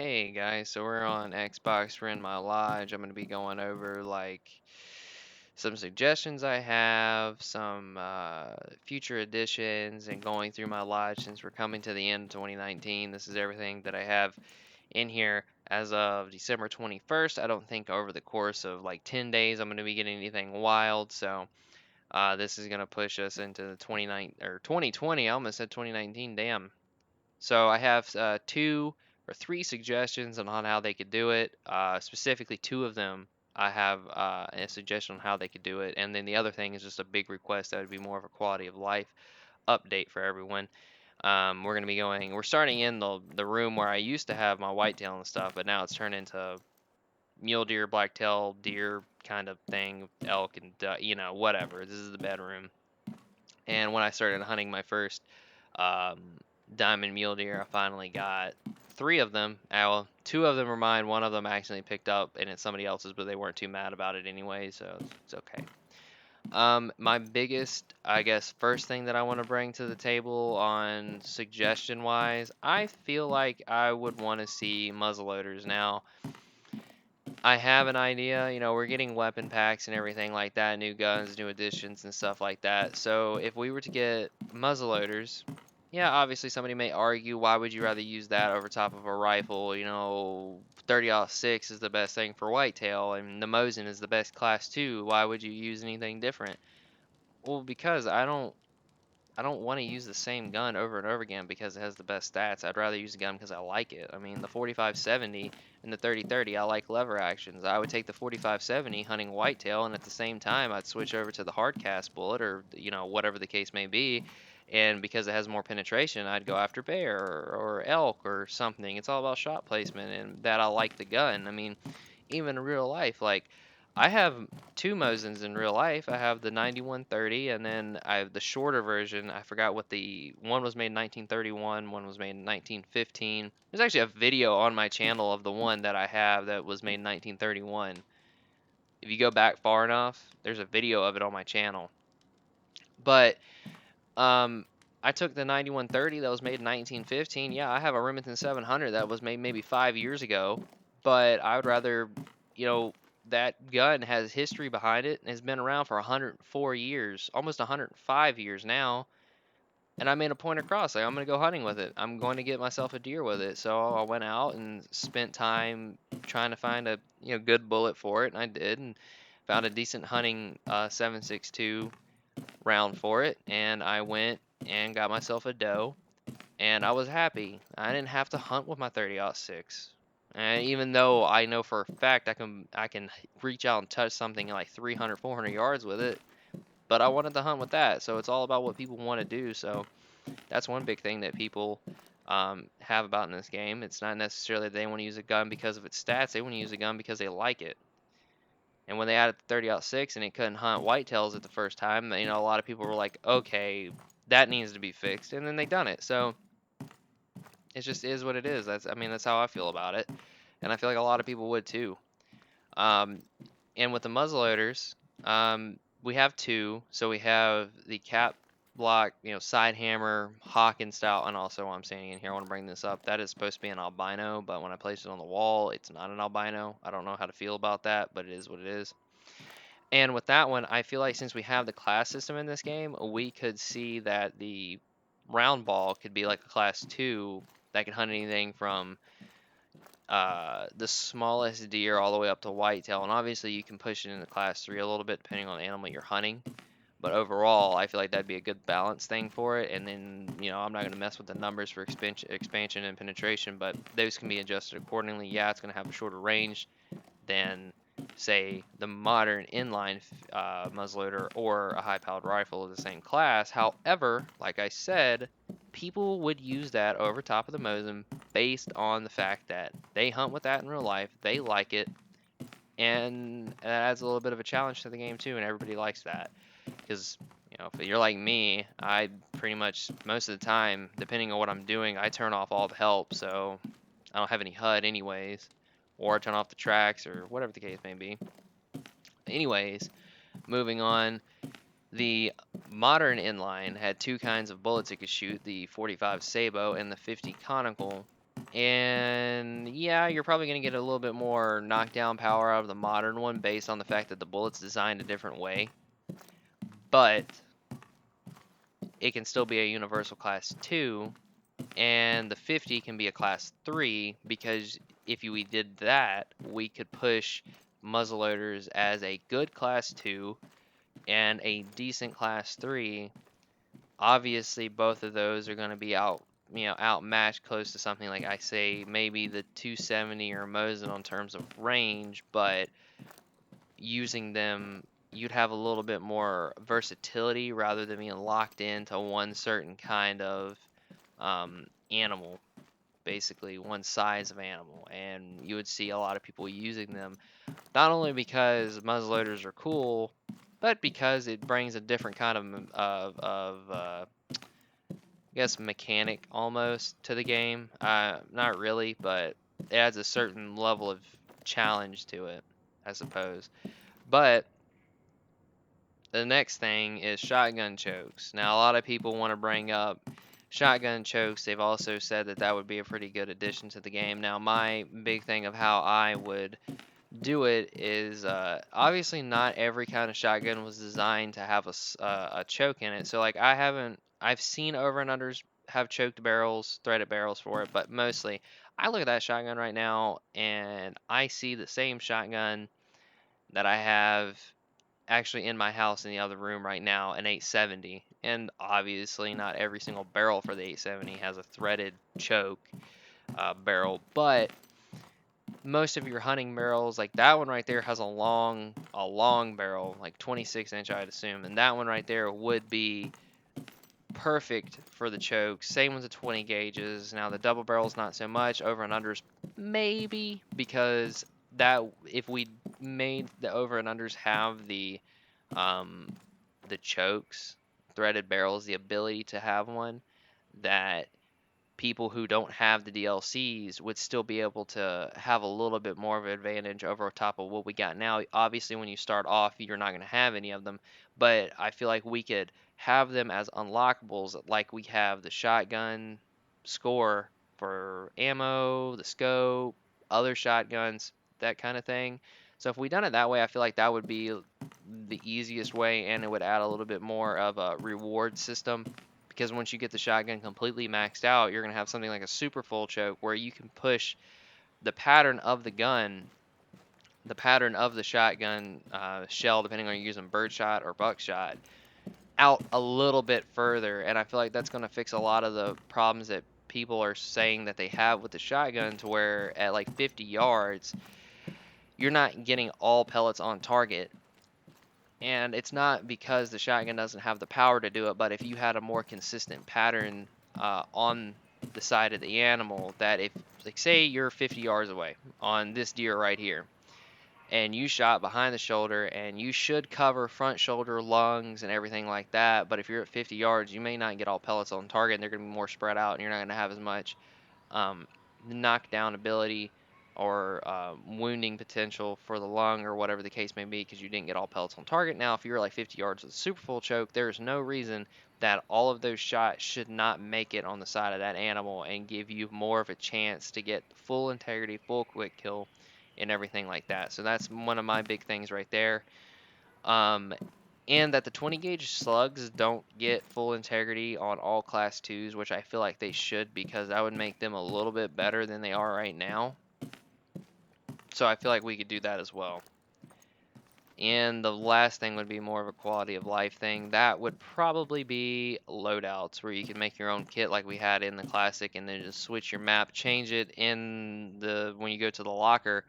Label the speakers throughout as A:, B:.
A: Hey guys, so we're on Xbox, we're in my lodge. I'm going to be going over some suggestions I have, some future additions, and going through my lodge since we're coming to the end of 2019. This is everything that I have in here as of December 21st. I don't think over the course of like 10 days I'm going to be getting anything wild, so this is going to push us into the 2020. I almost said 2019, damn. So I have two or three suggestions on how they could do it. Specifically, two of them I have a suggestion on how they could do it, and then the other thing is just a big request that would be more of a quality of life update for everyone. We're gonna be going. We're starting in the room where I used to have my whitetail and stuff, but now it's turned into mule deer, blacktail deer kind of thing, elk and whatever. This is the bedroom. And when I started hunting my first um, diamond mule deer, I finally got three of them. Well, two of them were mine. One of them I actually picked up, and it's somebody else's, but they weren't too mad about it anyway, so it's okay. My biggest, I guess, first thing that I want to bring to the table on suggestion wise, I feel like I would want to see muzzleloaders now. I have an idea. We're getting weapon packs and everything like that, new guns, new additions, and stuff like that. So if we were to get muzzleloaders, yeah, obviously somebody may argue, why would you rather use that over top of a rifle? 30-06 is the best thing for whitetail, and the Mosin is the best class 2. Why would you use anything different? Well, because I don't want to use the same gun over and over again because it has the best stats. I'd rather use the gun because I like it. I mean, the 4570 and the 3030, I like lever actions. I would take the 4570 hunting whitetail, and at the same time, I'd switch over to the hard cast bullet or, whatever the case may be. And because it has more penetration, I'd go after bear or elk or something. It's all about shot placement and that I like the gun. I mean, even in real life, like I have two Mosins in real life. I have the 9130, and then I have the shorter version. I forgot what the one was made in 1931, one was made in 1915. There's actually a video on my channel of the one that I have that was made in 1931. If you go back far enough, there's a video of it on my channel. But um, I took the 9130 that was made in 1915. Yeah, I have a Remington 700 that was made maybe 5 years ago, but I would rather, you know, that gun has history behind it and has been around for 104 years, almost 105 years now. And I made a point across, like I'm gonna go hunting with it. I'm going to get myself a deer with it. So I went out and spent time trying to find a good bullet for it, and I did, and found a decent hunting 7.62 round for it, and I went and got myself a doe, and I was happy. I didn't have to hunt with my 30-06. And even though I know for a fact I can reach out and touch something like 300, 400 yards with it, but I wanted to hunt with that. So it's all about what people want to do. So that's one big thing that people have about in this game. It's not necessarily that they want to use a gun because of its stats. They want to use a gun because they like it. And when they added the 30-06 and it couldn't hunt whitetails at the first time, a lot of people were like, okay, that needs to be fixed. And then they done it. So it just is what it is. That's how I feel about it. And I feel like a lot of people would too. Um, and with the muzzleloaders, we have two. So we have the cap block, side hammer, Hawken style. And also, while I'm standing in here, I want to bring this up. That is supposed to be an albino, but when I placed it on the wall, it's not an albino. I don't know how to feel about that, but it is what it is. And with that one, I feel like since we have the class system in this game, we could see that the round ball could be like a class 2 that can hunt anything from the smallest deer all the way up to whitetail. And obviously, you can push it into class 3 a little bit depending on the animal you're hunting. But overall, I feel like that'd be a good balance thing for it. And then, I'm not going to mess with the numbers for expansion and penetration, but those can be adjusted accordingly. Yeah, it's going to have a shorter range than, say, the modern inline muzzleloader or a high-powered rifle of the same class. However, like I said, people would use that over top of the Mosin based on the fact that they hunt with that in real life, they like it, and that adds a little bit of a challenge to the game too, and everybody likes that. Because, if you're like me, I pretty much, most of the time, depending on what I'm doing, I turn off all the help, so I don't have any HUD anyways, or turn off the tracks, or whatever the case may be. Anyways, moving on, the modern inline had two kinds of bullets it could shoot, the 45 Sabo and the 50 conical. And yeah, you're probably going to get a little bit more knockdown power out of the modern one based on the fact that the bullet's designed a different way. But it can still be a universal class 2, and the 50 can be a class 3, because if we did that, we could push muzzleloaders as a good class 2 and a decent class 3. Obviously, both of those are going to be outmatched close to something like, I say, maybe the 270 or Mosin on terms of range, but using them, you'd have a little bit more versatility rather than being locked into one certain kind of animal, basically one size of animal. And you would see a lot of people using them, not only because muzzleloaders are cool, but because it brings a different kind of I guess mechanic almost to the game. Not really, but it adds a certain level of challenge to it, I suppose. But the next thing is shotgun chokes. Now, a lot of people want to bring up shotgun chokes. They've also said that that would be a pretty good addition to the game. Now, my big thing of how I would do it is obviously not every kind of shotgun was designed to have a choke in it. So, like, I've seen over and unders have choked barrels, threaded barrels for it, but mostly I look at that shotgun right now and I see the same shotgun that I have actually in my house in the other room right now, an 870. And obviously, not every single barrel for the 870 has a threaded choke barrel, but most of your hunting barrels, like that one right there, has a long barrel, like 26-inch, I'd assume, and that one right there would be perfect for the choke. Same with the 20 gauges. Now the double barrels, not so much. Over and unders, maybe, because that if we made the over and unders have um, the chokes, threaded barrels, the ability to have one, that people who don't have the DLCs would still be able to have a little bit more of an advantage over top of what we got now. Obviously, when you start off, you're not going to have any of them, but I feel like we could have them as unlockables, like we have the shotgun score for ammo, the scope, other shotguns, that kind of thing. So if we done it that way, I feel like that would be the easiest way, and it would add a little bit more of a reward system, because once you get the shotgun completely maxed out, you're going to have something like a super full choke where you can push the pattern of the gun, the pattern of the shotgun shell, depending on you're using birdshot or buckshot, out a little bit further. And I feel like that's going to fix a lot of the problems that people are saying that they have with the shotgun, to where at like 50 yards, you're not getting all pellets on target. And it's not because the shotgun doesn't have the power to do it, but if you had a more consistent pattern on the side of the animal, that if, like, say you're 50 yards away on this deer right here, and you shot behind the shoulder, and you should cover front shoulder, lungs, and everything like that, but if you're at 50 yards, you may not get all pellets on target, and they're going to be more spread out, and you're not going to have as much um, knockdown ability or wounding potential for the lung or whatever the case may be, because you didn't get all pellets on target. Now, if you're like 50 yards with a super full choke, there's no reason that all of those shots should not make it on the side of that animal and give you more of a chance to get full integrity, full quick kill, and everything like that. So that's one of my big things right there. Um, and that the 20 gauge slugs don't get full integrity on all class 2s, which I feel like they should, because that would make them a little bit better than they are right now. So I feel like we could do that as well. And the last thing would be more of a quality of life thing. That would probably be loadouts, where you can make your own kit like we had in the classic, and then just switch your map, change it in the when you go to the locker.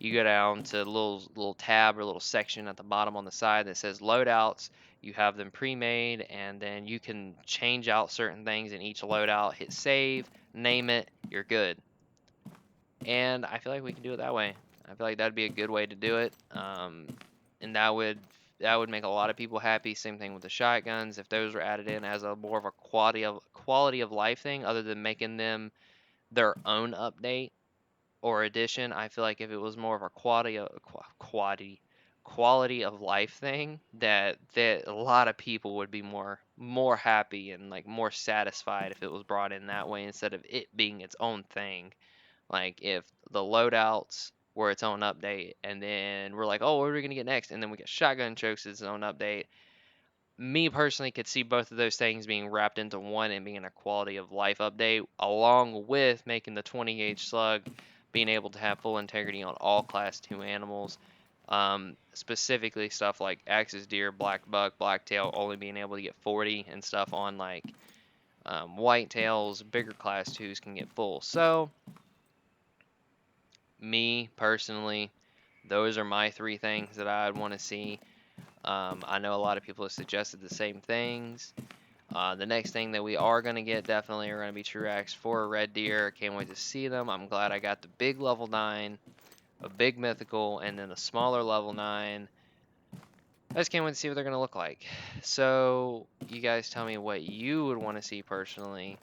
A: You go down to a little tab or little section at the bottom on the side that says loadouts. You have them pre-made, and then you can change out certain things in each loadout. Hit save, name it, you're good. And I feel like we can do it that way. I feel like that'd be a good way to do it, and that would make a lot of people happy. Same thing with the shotguns, if those were added in as a more of a quality of life thing, other than making them their own update or addition. I feel like if it was more of a quality of life thing that a lot of people would be more happy and like more satisfied if it was brought in that way instead of it being its own thing. Like if the loadouts were its own update, and then we're like, oh, what are we gonna get next? And then we get shotgun chokes as its own update. Me personally could see both of those things being wrapped into one and being a quality of life update, along with making the 20 gauge slug being able to have full integrity on all class 2 animals. Specifically stuff like axis deer, black buck, blacktail only being able to get 40, and stuff on like whitetails, bigger class 2s can get full. So me personally, those are my three things that I'd want to see. I know a lot of people have suggested the same things. The next thing that we are going to get definitely are going to be true acts for red deer. Can't wait to see them. I'm glad I got the big level 9, a big mythical, and then a smaller level 9. I just can't wait to see what they're going to look like. So, you guys tell me what you would want to see personally.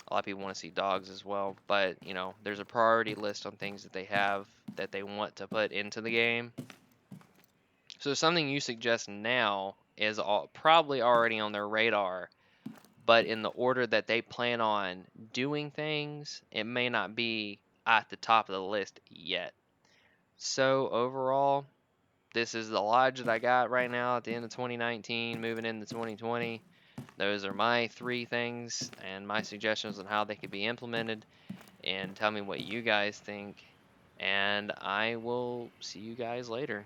A: A lot of people want to see dogs as well, but you know, there's a priority list on things that they have that they want to put into the game. So something you suggest now is probably already on their radar, but in the order that they plan on doing things, it may not be at the top of the list yet. So overall, this is the lodge that I got right now at the end of 2019, moving into 2020. Those are my three things and my suggestions on how they could be implemented. And tell me what you guys think. And I will see you guys later.